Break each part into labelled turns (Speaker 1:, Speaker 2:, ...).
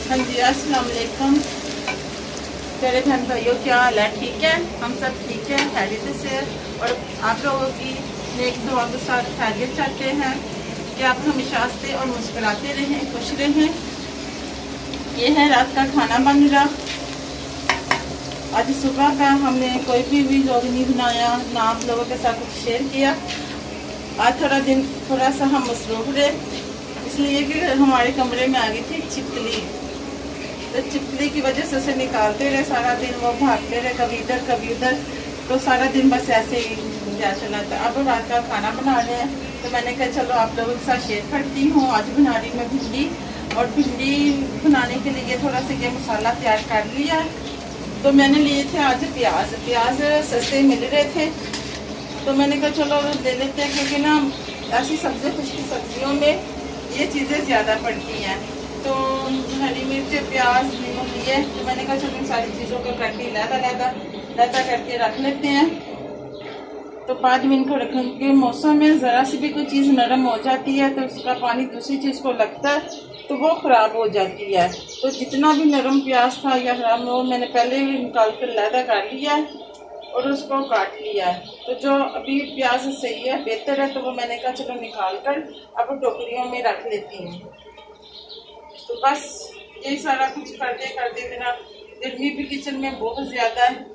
Speaker 1: हाँ जी, अस्सलाम वालेकुम प्यारे बहन भाइयों, क्या हाल है? ठीक है, हम सब ठीक है, खैरियत से। और आप लोगों की नेक दुआ के साथ खैरियत चाहते हैं कि आप हमेशा हंसते और मुस्कुराते रहें, खुश रहें। ये है रात का खाना बन रहा। आज सुबह का हमने कोई भी व्लॉग नहीं बनाया, ना आप लोगों के साथ कुछ शेयर किया। आज थोड़ा सा हम मसरूफ रहे, इसलिए कि हमारे कमरे में आ गई थी छिपकली। तो छिपकली की वजह से उसे निकालते रहे, सारा दिन वो भागते रहे, कभी इधर कभी उधर। तो सारा दिन बस ऐसे ही जा चला था। अब रात का खाना बना रहे हैं, तो मैंने कहा चलो आप लोगों के साथ शेयर करती हूँ। आज बना रही मैं भिंडी, और भिंडी बनाने के लिए थोड़ा सा ये मसाला तैयार कर लिया। तो मैंने लिए थे आज प्याज सस्ते मिल रहे थे, तो मैंने कहा चलो ले लेते हैं, क्योंकि ना ऐसी खुश्की सब्जियों में ये चीज़ें ज़्यादा पड़ती हैं। तो हरी मिर्च, प्याज, नींबू लिए, तो मैंने कहा चलो इन सारी चीज़ों को करके लहदा करके रख लेते हैं। तो 5 मिनट को रखने के मौसम में ज़रा सी भी कोई चीज़ नरम हो जाती है तो उसका पानी दूसरी चीज़ को लगता है तो वो ख़राब हो जाती है। तो जितना भी नरम प्याज था या खराब वो मैंने पहले ही निकाल कर लहदा कर लिया है और उसको काट लिया है। तो जो अभी प्याज सही है, बेहतर है, तो वो मैंने कहा चलो निकाल कर अब टोकरियों में रख लेती हूँ। तो बस यही सारा कुछ करते मेरा गर्मी भी किचन में बहुत ज़्यादा है।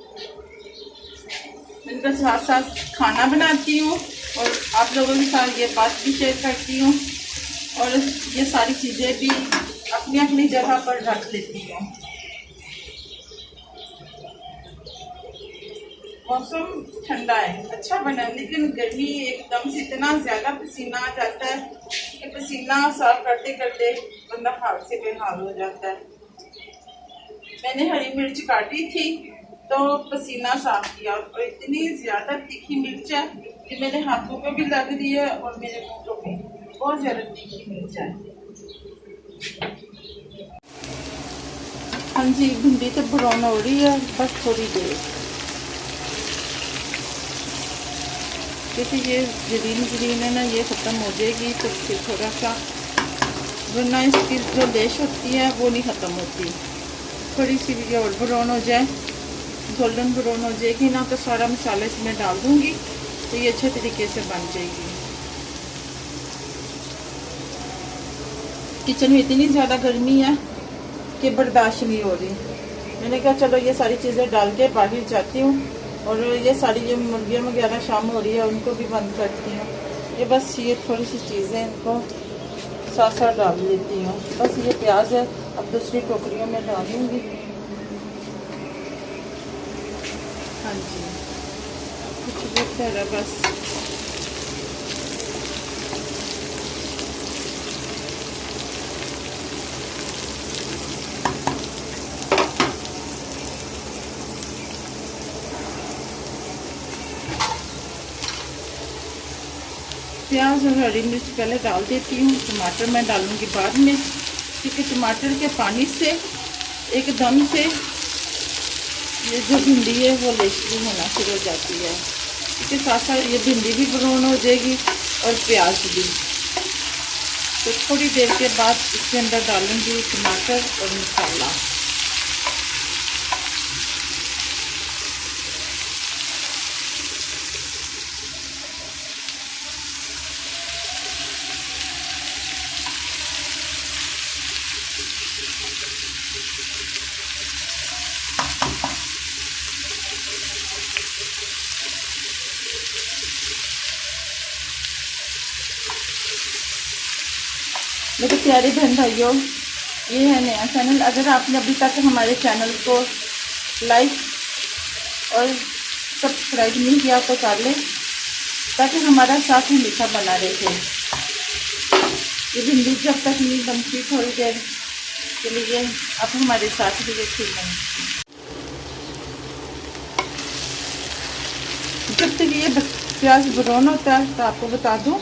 Speaker 1: मैं तो साथ साथ खाना बनाती हूँ और आप लोगों के साथ ये बात भी शेयर करती हूँ, और ये सारी चीज़ें भी अपनी अपनी जगह पर रख लेती हूँ। मौसम ठंडा है, अच्छा बना, लेकिन गर्मी एकदम से इतना ज़्यादा पसीना आ जाता है कि पसीना साफ करते करते बंदा हाल से बेहाल हो जाता है। मैंने हरी मिर्च काटी थी तो पसीना साफ किया, और इतनी ज़्यादा तीखी मिर्च है कि मेरे हाथों पे भी लग रही है और मेरे मुँह पे भी बहुत ज़्यादा तीखी मिर्च है। हाँ जी, भिंडी तो ब्राउन हो रही है, बस थोड़ी देर, क्योंकि ये ग्रीन है ना, ये ख़त्म हो जाएगी तो फिर थोड़ा सा, वरना इसकी जो लेश होती है वो नहीं ख़त्म होती। थोड़ी सी ये और ब्राउन हो जाए, गोल्डन ब्राउन हो जाएगी ना, तो सारा मसाला इसमें डाल दूँगी तो ये अच्छे तरीके से बन जाएगी। किचन में इतनी ज़्यादा गर्मी है कि बर्दाश्त नहीं हो रही। मैंने कहा चलो ये सारी चीज़ें डाल के बाहर जाती हूँ, और ये सारी ये मुर्गियाँ वगैरह शाम हो रही है उनको भी बंद करती हूँ। ये बस ये थोड़ी सी चीज़ें इनको साथ साथ डाल लेती हूँ। बस ये प्याज है, अब दूसरी टोकरियों में डालूँगी। हाँ जी, कुछ बेहतर है बस। प्याज और हरी मिर्च पहले डाल देती हूँ, टमाटर मैं डालूँगी बाद में, क्योंकि टमाटर के पानी से एकदम से ये जो भिंडी है वो लेशली होना शुरू हो जाती है। इसके साथ साथ ये भिंडी भी ब्राउन हो जाएगी और प्याज भी। तो थोड़ी देर के बाद इसके अंदर डालूँगी टमाटर और मसाला। मेरे प्यारे बहन भाइयों, ये है नया चैनल। अगर आपने अभी तक हमारे चैनल को लाइक और सब्सक्राइब नहीं किया तो कर लें, ताकि हमारा साथ हमेशा बना रहे। ये भिंडी जब तक नहीं बनती थोड़ी देर के लिए, आप हमारे साथ भी देखिए बनती। जब तक ये प्याज ब्राउन होता है तो आपको बता दूं,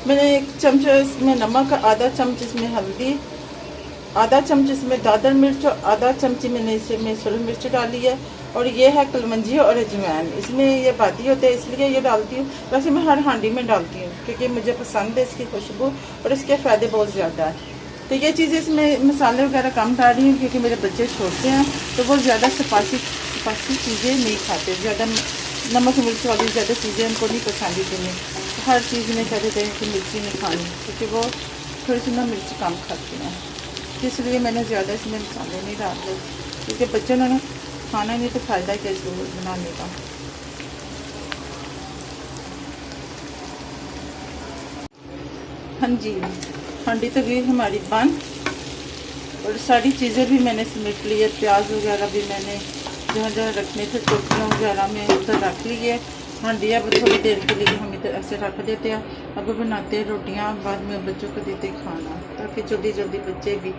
Speaker 1: मैंने 1 चमचा इसमें नमक, आधा चम्मच इसमें हल्दी, आधा चम्मच इसमें दादर मिर्च और आधा चमची मैंने इसमें सुरख मिर्च डाली है। और ये है कलमंजी और अजवाइन, इसमें ये बाती होते हैं इसलिए ये डालती हूँ। वैसे मैं हर हांडी में डालती हूँ क्योंकि मुझे पसंद है इसकी खुशबू और इसके फ़ायदे बहुत ज़्यादा है। तो ये चीज़ें इसमें मसाले वगैरह कम डाल रही हूँ क्योंकि मेरे बच्चे छोटे हैं तो वो ज़्यादा स्पाइसी चीज़ें नहीं खाते, ज़्यादा नमक मिर्च वाली ज़्यादा चीज़ें उनको नहीं पसंद इतनी। हर चीज़ में कहते थे कि मिर्ची नहीं खानी क्योंकि वो थोड़ी सी ना मिर्च कम खाते हैं, इसलिए मैंने ज़्यादा इसमें मसाले नहीं डाले क्योंकि बच्चों ने खाना नहीं तो फ़ायदा क्या इसको बनाने का। हाँ जी, हांडी तो गई हमारी बंद और सारी चीज़ें भी मैंने समेट ली है। प्याज वगैरह भी मैंने जहाँ जहाँ रखने थे टोकरियों वगैरह में उधर रख ली है। हांडी अब थोड़ी देर के लिए हम इधर ऐसे रख देते हैं। अब बनाते हैं रोटियाँ, बाद में बच्चों को देते खाना ताकि जल्दी जल्दी बच्चे भी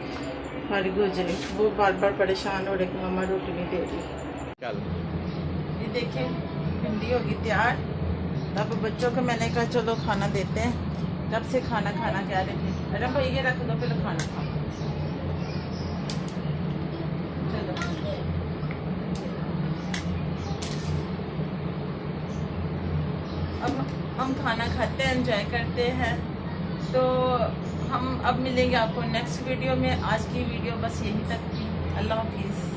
Speaker 1: फारिग हो जाए। वो बार बार परेशान हो रहे कि मम्मा रोटी नहीं दे रही। ये देखिए भिंडी होगी तैयार। अब बच्चों को मैंने कहा चलो खाना देते हैं, कब से खाना खाना कह रहे थे। अरे भाई ये रख दो पहले खाना खा। चलो अब हम खाना खाते हैं, एंजॉय करते हैं। तो हम अब मिलेंगे आपको नेक्स्ट वीडियो में। आज की वीडियो बस यहीं तक थी। अल्लाह हाफिज़।